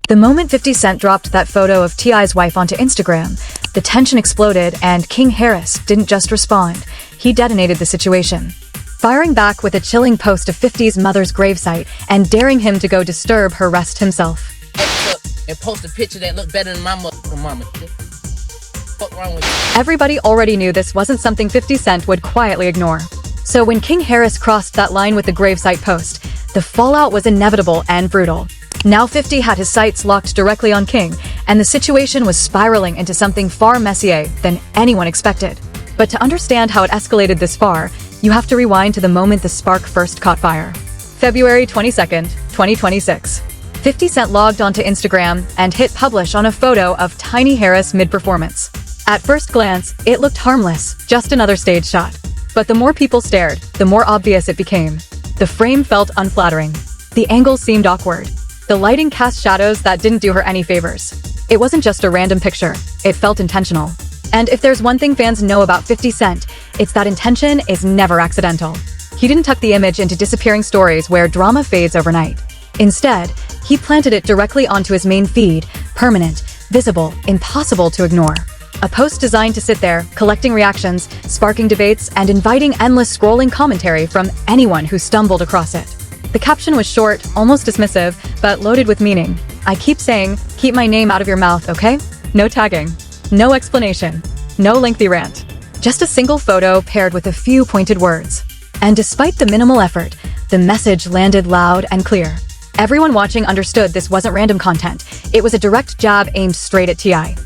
The moment 50 Cent dropped that photo of T.I.'s wife onto Instagram, the tension exploded and King Harris didn't just respond, he detonated the situation. Firing back with a chilling post of 50's mother's gravesite and daring him to go disturb her rest himself. And post a picture that looked better than my mama. What's wrong with you? Everybody already knew this wasn't something 50 Cent would quietly ignore. So when King Harris crossed that line with the gravesite post, the fallout was inevitable and brutal. Now 50 had his sights locked directly on King, and the situation was spiraling into something far messier than anyone expected. But to understand how it escalated this far, you have to rewind to the moment the spark first caught fire. February 22nd, 2026. 50 Cent logged onto Instagram and hit publish on a photo of Tiny Harris mid-performance. At first glance, it looked harmless, just another stage shot. But the more people stared, the more obvious it became. The frame felt unflattering. The angle seemed awkward. The lighting cast shadows that didn't do her any favors. It wasn't just a random picture, it felt intentional. And if there's one thing fans know about 50 Cent, it's that intention is never accidental. He didn't tuck the image into disappearing stories where drama fades overnight. Instead, he planted it directly onto his main feed, permanent, visible, impossible to ignore. A post designed to sit there, collecting reactions, sparking debates, and inviting endless scrolling commentary from anyone who stumbled across it. The caption was short, almost dismissive, but loaded with meaning. I keep saying, keep my name out of your mouth, okay? No tagging. No explanation. No lengthy rant. Just a single photo paired with a few pointed words. And despite the minimal effort, the message landed loud and clear. Everyone watching understood this wasn't random content. It was a direct jab aimed straight at T.I.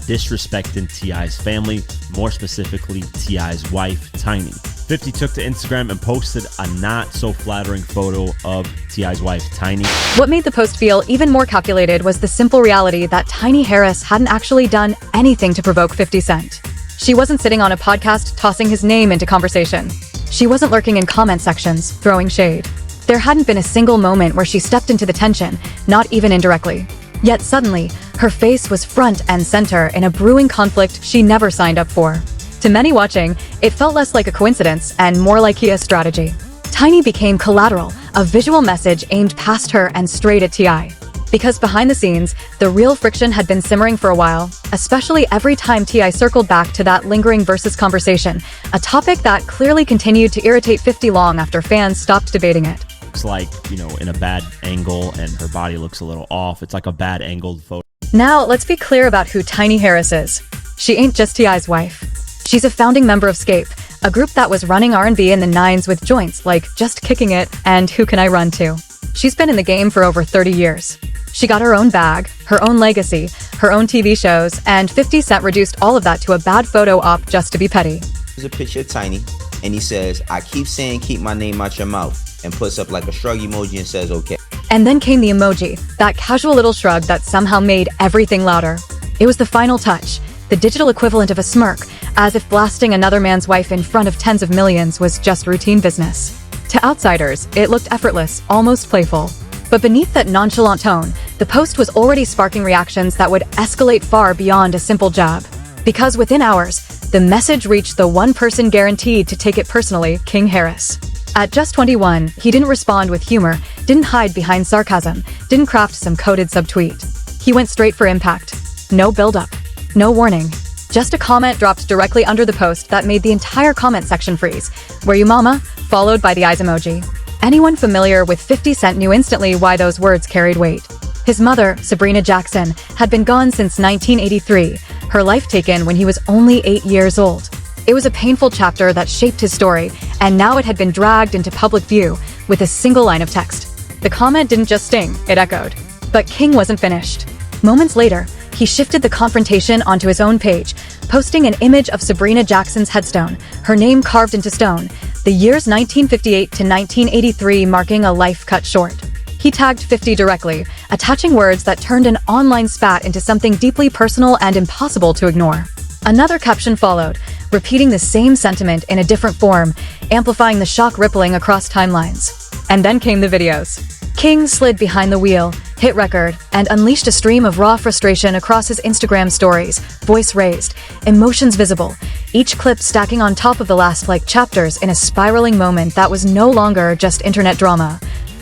Disrespecting T.I.'s family, more specifically T.I.'s wife, Tiny. 50 took to Instagram and posted a not-so-flattering photo of T.I.'s wife, Tiny. What made the post feel even more calculated was the simple reality that Tiny Harris hadn't actually done anything to provoke 50 Cent. She wasn't sitting on a podcast tossing his name into conversation. She wasn't lurking in comment sections, throwing shade. There hadn't been a single moment where she stepped into the tension, not even indirectly. Yet suddenly, her face was front and center in a brewing conflict she never signed up for. To many watching, it felt less like a coincidence and more like a strategy. Tiny became collateral, a visual message aimed past her and straight at T.I. Because behind the scenes, the real friction had been simmering for a while, especially every time T.I. circled back to that lingering versus conversation, a topic that clearly continued to irritate 50 long after fans stopped debating it. It's like, in a bad angle and her body looks a little off. It's like a bad angled photo. Now, let's be clear about who Tiny Harris is. She ain't just T.I.'s wife. She's a founding member of Scape, a group that was running R&B in the 90s with joints like Just Kicking It and Who Can I Run To. She's been in the game for over 30 years. She got her own bag, her own legacy, her own TV shows, and 50 Cent reduced all of that to a bad photo op just to be petty. There's a picture of Tiny, and he says, I keep saying keep my name out your mouth, and puts up like a shrug emoji and says, okay. And then came the emoji, that casual little shrug that somehow made everything louder. It was the final touch, the digital equivalent of a smirk, as if blasting another man's wife in front of tens of millions was just routine business. To outsiders, it looked effortless, almost playful. But beneath that nonchalant tone, the post was already sparking reactions that would escalate far beyond a simple jab. Because within hours, the message reached the one person guaranteed to take it personally, King Harris. At just 21, he didn't respond with humor, didn't hide behind sarcasm, didn't craft some coded subtweet. He went straight for impact. No build-up. No warning. Just a comment dropped directly under the post that made the entire comment section freeze. Were you mama? Followed by the eyes emoji. Anyone familiar with 50 Cent knew instantly why those words carried weight. His mother, Sabrina Jackson, had been gone since 1983, her life taken when he was only 8 years old. It was a painful chapter that shaped his story, and now it had been dragged into public view with a single line of text. The comment didn't just sting, it echoed. But King wasn't finished. Moments later, he shifted the confrontation onto his own page, posting an image of Sabrina Jackson's headstone, her name carved into stone, the years 1958 to 1983 marking a life cut short. He tagged 50 directly, attaching words that turned an online spat into something deeply personal and impossible to ignore. Another caption followed, repeating the same sentiment in a different form, amplifying the shock rippling across timelines. And then came the videos. King slid behind the wheel, hit record, and unleashed a stream of raw frustration across his Instagram stories, voice raised, emotions visible, each clip stacking on top of the last like chapters in a spiraling moment that was no longer just internet drama,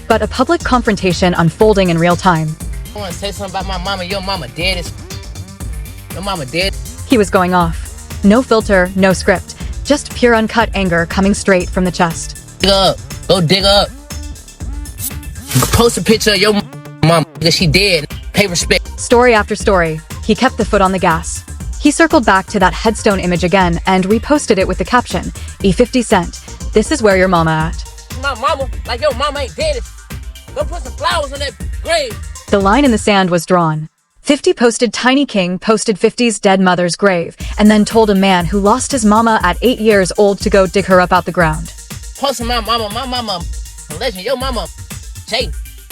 but a public confrontation unfolding in real time. I want to say something about my mama. Your mama dead as your mama dead. He was going off. No filter, no script. Just pure uncut anger coming straight from the chest. Dig up. Go dig up. Post a picture of your mama because she dead. Pay respect. Story after story, he kept the foot on the gas. He circled back to that headstone image again and reposted it with the caption, E50 Cent, this is where your mama at. My mama, like your mama ain't dead. Go put some flowers on that grave. The line in the sand was drawn. 50 posted Tiny King posted 50's dead mother's grave and then told a man who lost his mama at 8 years old to go dig her up out the ground. Posting my mama, legend, your mama, Jay.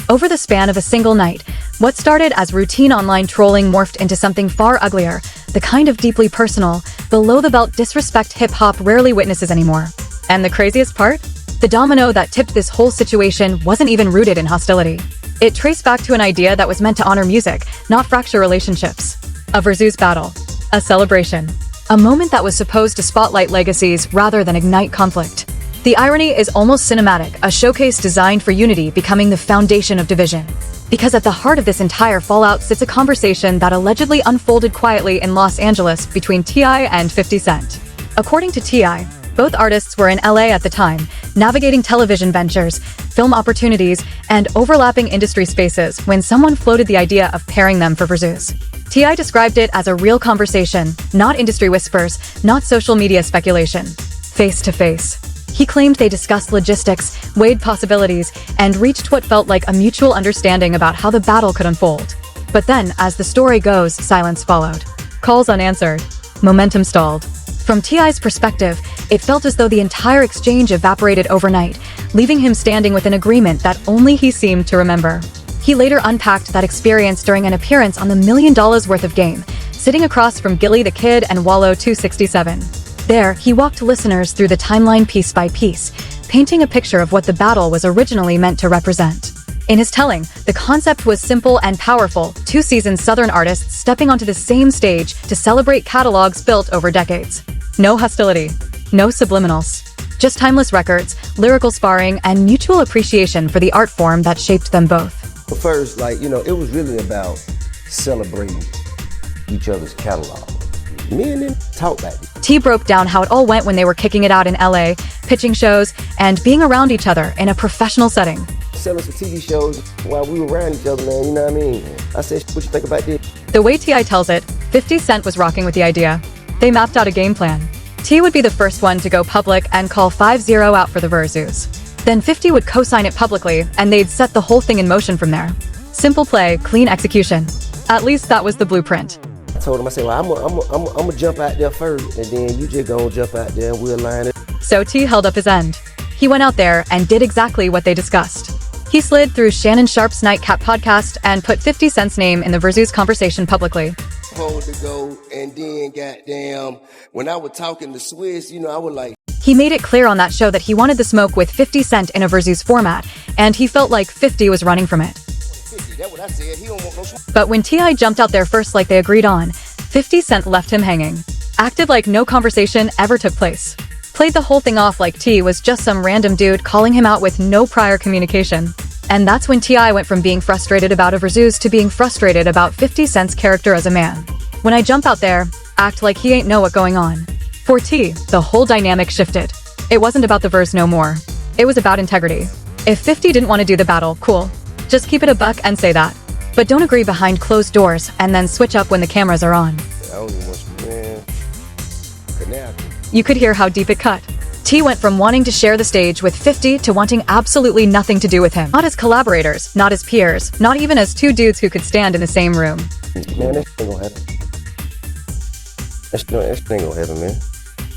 Over the span of a single night, what started as routine online trolling morphed into something far uglier, the kind of deeply personal, below-the-belt disrespect hip-hop rarely witnesses anymore. And the craziest part? The domino that tipped this whole situation wasn't even rooted in hostility. It traced back to an idea that was meant to honor music, not fracture relationships. A versus battle. A celebration. A moment that was supposed to spotlight legacies rather than ignite conflict. The irony is almost cinematic, a showcase designed for unity becoming the foundation of division. Because at the heart of this entire fallout sits a conversation that allegedly unfolded quietly in Los Angeles between T.I. and 50 Cent. According to T.I., both artists were in LA at the time, navigating television ventures, film opportunities, and overlapping industry spaces when someone floated the idea of pairing them for Versus. T.I. described it as a real conversation, not industry whispers, not social media speculation. Face to face. He claimed they discussed logistics, weighed possibilities, and reached what felt like a mutual understanding about how the battle could unfold. But then, as the story goes, silence followed. Calls unanswered. Momentum stalled. From T.I.'s perspective, it felt as though the entire exchange evaporated overnight, leaving him standing with an agreement that only he seemed to remember. He later unpacked that experience during an appearance on the $1 Million Worth of Game, sitting across from Gilly the Kid and Wallow 267. There, he walked listeners through the timeline piece by piece, painting a picture of what the battle was originally meant to represent. In his telling, the concept was simple and powerful, two seasoned Southern artists stepping onto the same stage to celebrate catalogs built over decades. No hostility, no subliminals, just timeless records, lyrical sparring, and mutual appreciation for the art form that shaped them both. First, it was really about celebrating each other's catalog. Me and them talk back. T broke down how it all went when they were kicking it out in LA, pitching shows, and being around each other in a professional setting. Selling some TV shows while we were around each other, man, you know what I mean? I said, what you think about this? The way T.I. tells it, 50 Cent was rocking with the idea. They mapped out a game plan. T would be the first one to go public and call 5-0 out for the Versus. Then 50 would co-sign it publicly, and they'd set the whole thing in motion from there. Simple play, clean execution. At least that was the blueprint. I told him, I said, well, I'm gonna jump out there first, and then you just gonna jump out there and we'll line it. So T held up his end. He went out there and did exactly what they discussed. He slid through Shannon Sharp's Nightcap podcast and put 50 Cent's name in the Versus conversation publicly. Hold to go, and then goddamn, when I was talking to Swiss, I was like... He made it clear on that show that he wanted the smoke with 50 Cent in a Versus format, and he felt like 50 was running from it. 50, that's what I said. He don't want no smoke. But when T.I. jumped out there first like they agreed on, 50 Cent left him hanging. Acted like no conversation ever took place. Played the whole thing off like T was just some random dude calling him out with no prior communication. And that's when T.I. went from being frustrated about a Versus to being frustrated about 50 Cent's character as a man. When I jump out there, act like he ain't know what going on. For T, the whole dynamic shifted. It wasn't about the verse no more. It was about integrity. If 50 didn't want to do the battle, cool. Just keep it a buck and say that. But don't agree behind closed doors and then switch up when the cameras are on. I don't even want to, man. Now. You could hear how deep it cut. T went from wanting to share the stage with 50 to wanting absolutely nothing to do with him. Not as collaborators, not as peers, not even as two dudes who could stand in the same room. Man, that ain't gonna happen. That ain't gonna happen, man.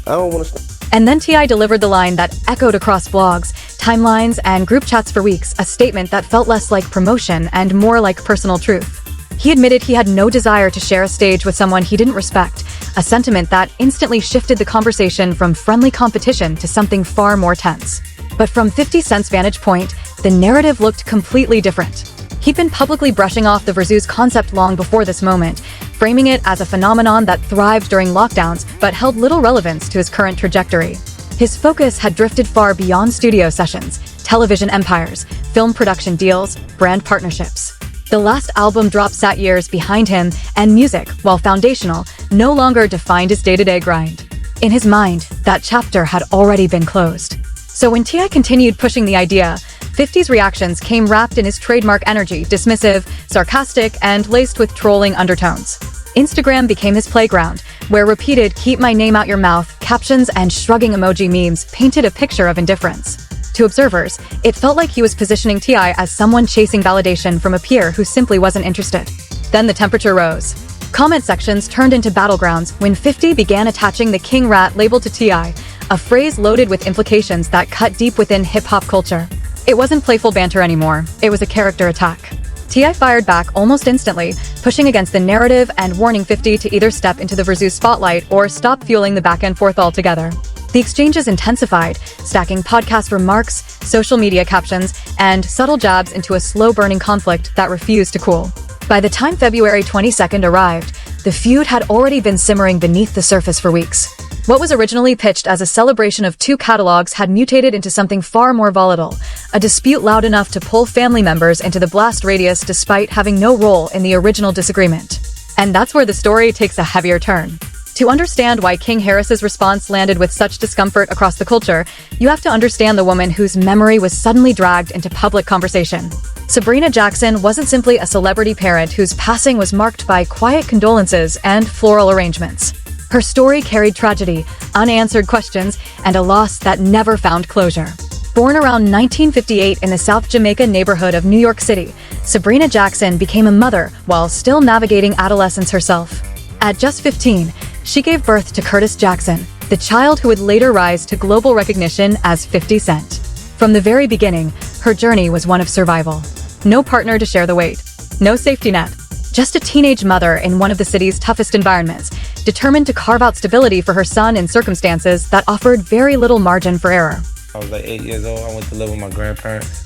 I don't want to... And then T.I. delivered the line that echoed across blogs, timelines, and group chats for weeks, a statement that felt less like promotion and more like personal truth. He admitted he had no desire to share a stage with someone he didn't respect, a sentiment that instantly shifted the conversation from friendly competition to something far more tense. But from 50 Cent's vantage point, the narrative looked completely different. He'd been publicly brushing off the Versus concept long before this moment, framing it as a phenomenon that thrived during lockdowns but held little relevance to his current trajectory. His focus had drifted far beyond studio sessions, television empires, film production deals, brand partnerships. The last album drop sat years behind him, and music, while foundational, no longer defined his day-to-day grind. In his mind, that chapter had already been closed. So when T.I. continued pushing the idea, 50's reactions came wrapped in his trademark energy, dismissive, sarcastic, and laced with trolling undertones. Instagram became his playground, where repeated "keep my name out your mouth" captions and shrugging emoji memes painted a picture of indifference. To observers, it felt like he was positioning T.I. as someone chasing validation from a peer who simply wasn't interested. Then the temperature rose. Comment sections turned into battlegrounds when 50 began attaching the King Rat label to T.I., a phrase loaded with implications that cut deep within hip-hop culture. It wasn't playful banter anymore, it was a character attack. T.I. fired back almost instantly, pushing against the narrative and warning 50 to either step into the Verzu spotlight or stop fueling the back-and-forth altogether. The exchanges intensified, stacking podcast remarks, social media captions, and subtle jabs into a slow-burning conflict that refused to cool. By the time February 22nd arrived, the feud had already been simmering beneath the surface for weeks. What was originally pitched as a celebration of two catalogs had mutated into something far more volatile, a dispute loud enough to pull family members into the blast radius despite having no role in the original disagreement. And that's where the story takes a heavier turn. To understand why King Harris's response landed with such discomfort across the culture, you have to understand the woman whose memory was suddenly dragged into public conversation. Sabrina Jackson wasn't simply a celebrity parent whose passing was marked by quiet condolences and floral arrangements. Her story carried tragedy, unanswered questions, and a loss that never found closure. Born around 1958 in the South Jamaica neighborhood of New York City, Sabrina Jackson became a mother while still navigating adolescence herself. At just 15, she gave birth to Curtis Jackson, the child who would later rise to global recognition as 50 Cent. From the very beginning, her journey was one of survival. No partner to share the weight. No safety net. Just a teenage mother in one of the city's toughest environments, determined to carve out stability for her son in circumstances that offered very little margin for error. I was like 8 years old. I went to live with my grandparents.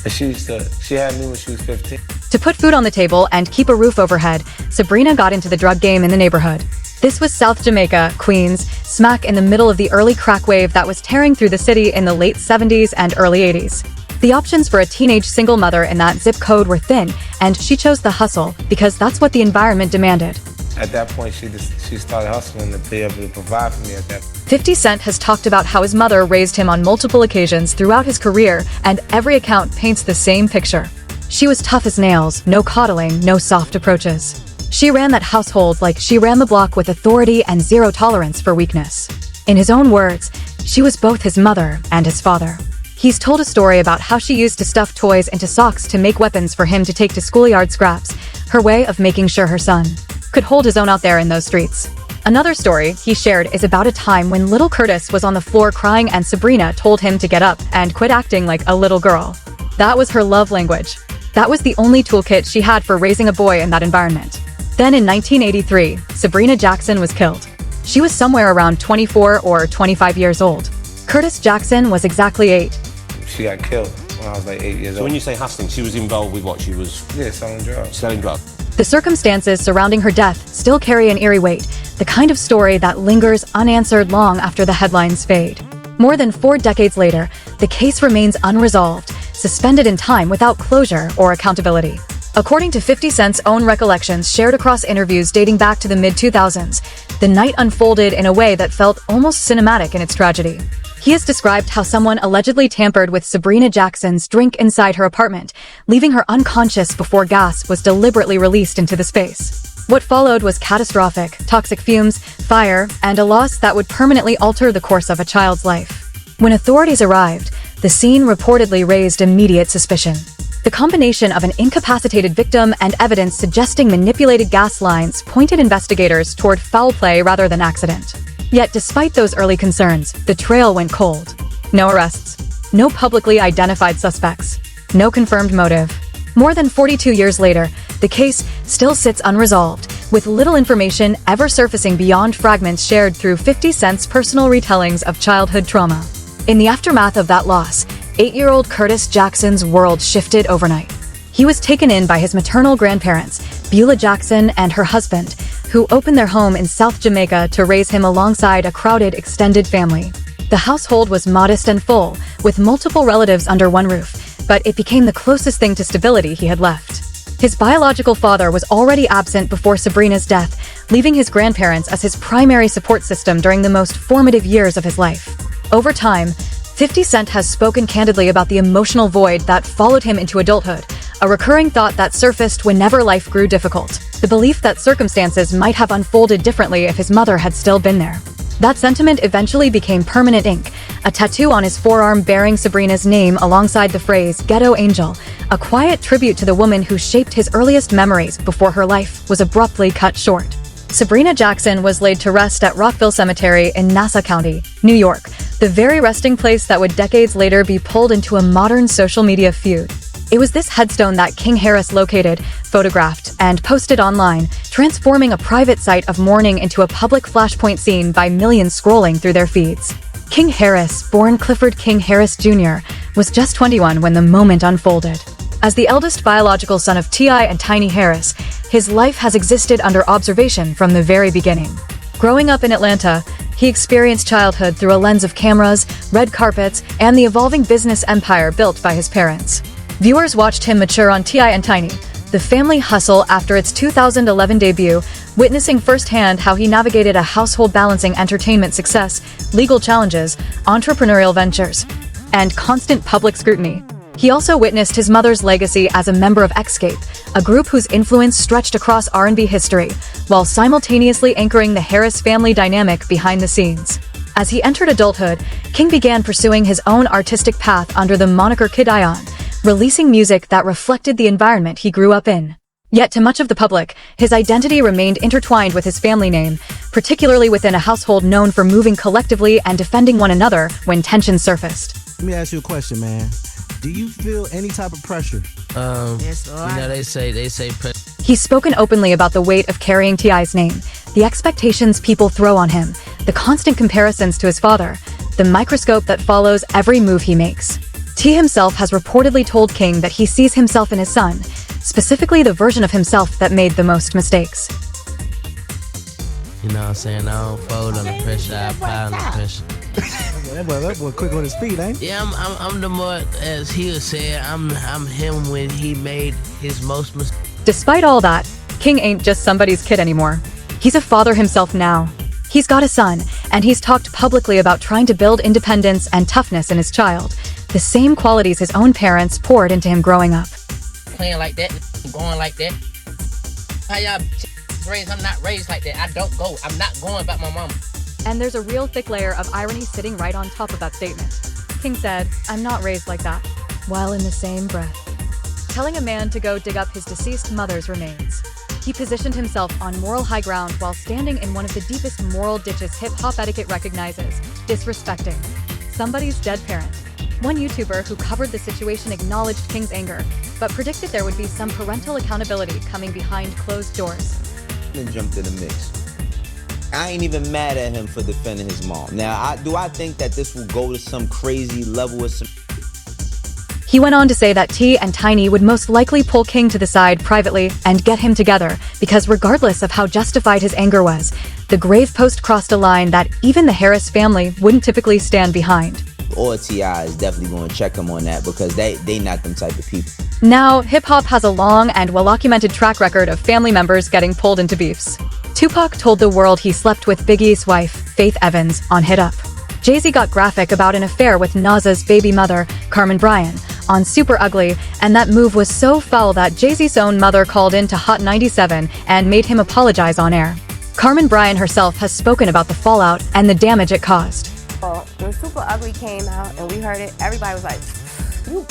And she had me when she was 15. To put food on the table and keep a roof overhead, Sabrina got into the drug game in the neighborhood. This was South Jamaica, Queens, smack in the middle of the early crack wave that was tearing through the city in the late 70s and early 80s. The options for a teenage single mother in that zip code were thin, and she chose the hustle because that's what the environment demanded. At that point, she started hustling to be able to provide for me at that point. 50 Cent has talked about how his mother raised him on multiple occasions throughout his career, and every account paints the same picture. She was tough as nails, no coddling, no soft approaches. She ran that household like she ran the block with authority and zero tolerance for weakness. In his own words, she was both his mother and his father. He's told a story about how she used to stuff toys into socks to make weapons for him to take to schoolyard scraps, her way of making sure her son could hold his own out there in those streets. Another story he shared is about a time when little Curtis was on the floor crying and Sabrina told him to get up and quit acting like a little girl. That was her love language. That was the only toolkit she had for raising a boy in that environment. Then in 1983, Sabrina Jackson was killed. She was somewhere around 24 or 25 years old. Curtis Jackson was exactly 8. She got killed when I was like 8 years So old. when you say hustling, she was involved with what? She was Yeah, selling drugs. selling drugs. The circumstances surrounding her death still carry an eerie weight, the kind of story that lingers unanswered long after the headlines fade. More than 4 decades later, the case remains unresolved, suspended in time without closure or accountability. According to 50 Cent's own recollections shared across interviews dating back to the mid-2000s, the night unfolded in a way that felt almost cinematic in its tragedy. He has described how someone allegedly tampered with Sabrina Jackson's drink inside her apartment, leaving her unconscious before gas was deliberately released into the space. What followed was catastrophic: toxic fumes, fire, and a loss that would permanently alter the course of a child's life. When authorities arrived, the scene reportedly raised immediate suspicion. The combination of an incapacitated victim and evidence suggesting manipulated gas lines pointed investigators toward foul play rather than accident. Yet despite those early concerns, the trail went cold. No arrests. No publicly identified suspects. No confirmed motive. More than 42 years later, the case still sits unresolved, with little information ever surfacing beyond fragments shared through 50 Cent's personal retellings of childhood trauma. In the aftermath of that loss, 8-year-old Curtis Jackson's world shifted overnight. He was taken in by his maternal grandparents, Beulah Jackson and her husband, who opened their home in South Jamaica to raise him alongside a crowded extended family. The household was modest and full, with multiple relatives under one roof, but it became the closest thing to stability he had left. His biological father was already absent before Sabrina's death, leaving his grandparents as his primary support system during the most formative years of his life. Over time, 50 Cent has spoken candidly about the emotional void that followed him into adulthood, a recurring thought that surfaced whenever life grew difficult. The belief that circumstances might have unfolded differently if his mother had still been there. That sentiment eventually became permanent ink, a tattoo on his forearm bearing Sabrina's name alongside the phrase "Ghetto Angel," a quiet tribute to the woman who shaped his earliest memories before her life was abruptly cut short. Sabrina Jackson was laid to rest at Rockville Cemetery in Nassau County, New York, the very resting place that would decades later be pulled into a modern social media feud. It was this headstone that King Harris located, photographed, and posted online, transforming a private site of mourning into a public flashpoint seen by millions scrolling through their feeds. King Harris, born Clifford King Harris Jr., was just 21 when the moment unfolded. As the eldest biological son of T.I. and Tiny Harris, his life has existed under observation from the very beginning. Growing up in Atlanta, he experienced childhood through a lens of cameras, red carpets, and the evolving business empire built by his parents. Viewers watched him mature on T.I. and Tiny, the family hustle after its 2011 debut, witnessing firsthand how he navigated a household balancing entertainment success, legal challenges, entrepreneurial ventures, and constant public scrutiny. He also witnessed his mother's legacy as a member of Escape, a group whose influence stretched across R&B history, while simultaneously anchoring the Harris family dynamic behind the scenes. As he entered adulthood, King began pursuing his own artistic path under the moniker Kid Ion, releasing music that reflected the environment he grew up in. Yet to much of the public, his identity remained intertwined with his family name, particularly within a household known for moving collectively and defending one another when tensions surfaced. Let me ask you a question, man. Do you feel any type of pressure? They say He's spoken openly about the weight of carrying T.I.'s name, the expectations people throw on him, the constant comparisons to his father, the microscope that follows every move he makes. T himself has reportedly told King that he sees himself in his son, specifically the version of himself that made the most mistakes. You know what I'm saying? I don't fold under pressure, I apply under pressure. That boy quick on his feet, ain't he? Yeah, I'm the more, as he was saying, I'm him when he made his most mistakes. Despite all that, King ain't just somebody's kid anymore. He's a father himself now. He's got a son, and he's talked publicly about trying to build independence and toughness in his child, the same qualities his own parents poured into him growing up. Playing like that, going like that. How y'all raised? I'm not raised like that. I don't go. I'm not going back my mama. And there's a real thick layer of irony sitting right on top of that statement. King said, "I'm not raised like that," while in the same breath telling a man to go dig up his deceased mother's remains. He positioned himself on moral high ground while standing in one of the deepest moral ditches hip-hop etiquette recognizes, disrespecting somebody's dead parent. One YouTuber who covered the situation acknowledged King's anger, but predicted there would be some parental accountability coming behind closed doors. And jumped in the mix. I ain't even mad at him for defending his mom. Now, do I think that this will go to some crazy level of some... He went on to say that T and Tiny would most likely pull King to the side privately and get him together, because regardless of how justified his anger was, the grave post crossed a line that even the Harris family wouldn't typically stand behind. Or T.I. is definitely going to check him on that because they not them type of people. Now, hip-hop has a long and well-documented track record of family members getting pulled into beefs. Tupac told the world he slept with Biggie's wife, Faith Evans, on Hit Up. Jay-Z got graphic about an affair with Nas's baby mother, Carmen Bryan, on Super Ugly, and that move was so foul that Jay-Z's own mother called in to Hot 97 and made him apologize on air. Carmen Bryan herself has spoken about the fallout and the damage it caused. When Super Ugly came out and we heard it, everybody was like, "You."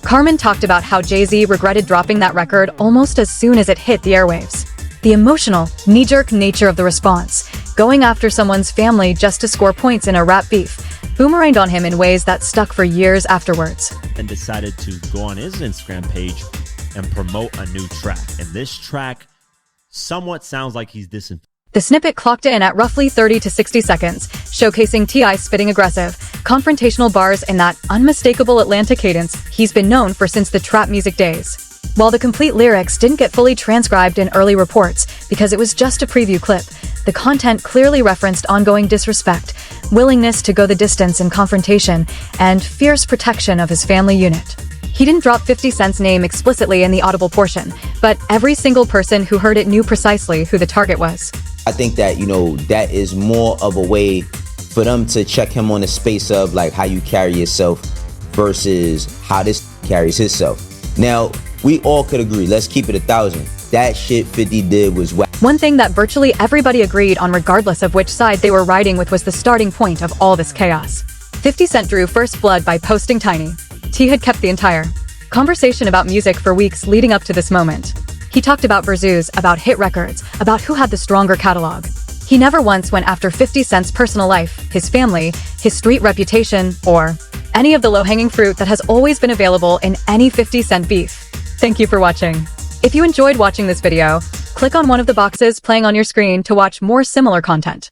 Carmen talked about how Jay-Z regretted dropping that record almost as soon as it hit the airwaves. The emotional, knee-jerk nature of the response, going after someone's family just to score points in a rap beef, boomeranged on him in ways that stuck for years afterwards. And decided to go on his Instagram page and promote a new track. And this track somewhat sounds like he's dissing. The snippet clocked in at roughly 30 to 60 seconds, showcasing T.I. spitting aggressive, confrontational bars in that unmistakable Atlanta cadence he's been known for since the trap music days. While the complete lyrics didn't get fully transcribed in early reports because it was just a preview clip, the content clearly referenced ongoing disrespect, willingness to go the distance in confrontation, and fierce protection of his family unit. He didn't drop 50 Cent's name explicitly in the audible portion, but every single person who heard it knew precisely who the target was. I think that, that is more of a way for them to check him on the space of like how you carry yourself versus how this carries himself. Now, we all could agree, let's keep it 1,000. That shit 50 did was whack. One thing that virtually everybody agreed on regardless of which side they were riding with was the starting point of all this chaos. 50 Cent drew first blood by posting Tiny. T had kept the entire conversation about music for weeks leading up to this moment. He talked about Verzuz, about hit records, about who had the stronger catalog. He never once went after 50 Cent's personal life, his family, his street reputation, or any of the low-hanging fruit that has always been available in any 50 Cent beef. Thank you for watching. If you enjoyed watching this video, click on one of the boxes playing on your screen to watch more similar content.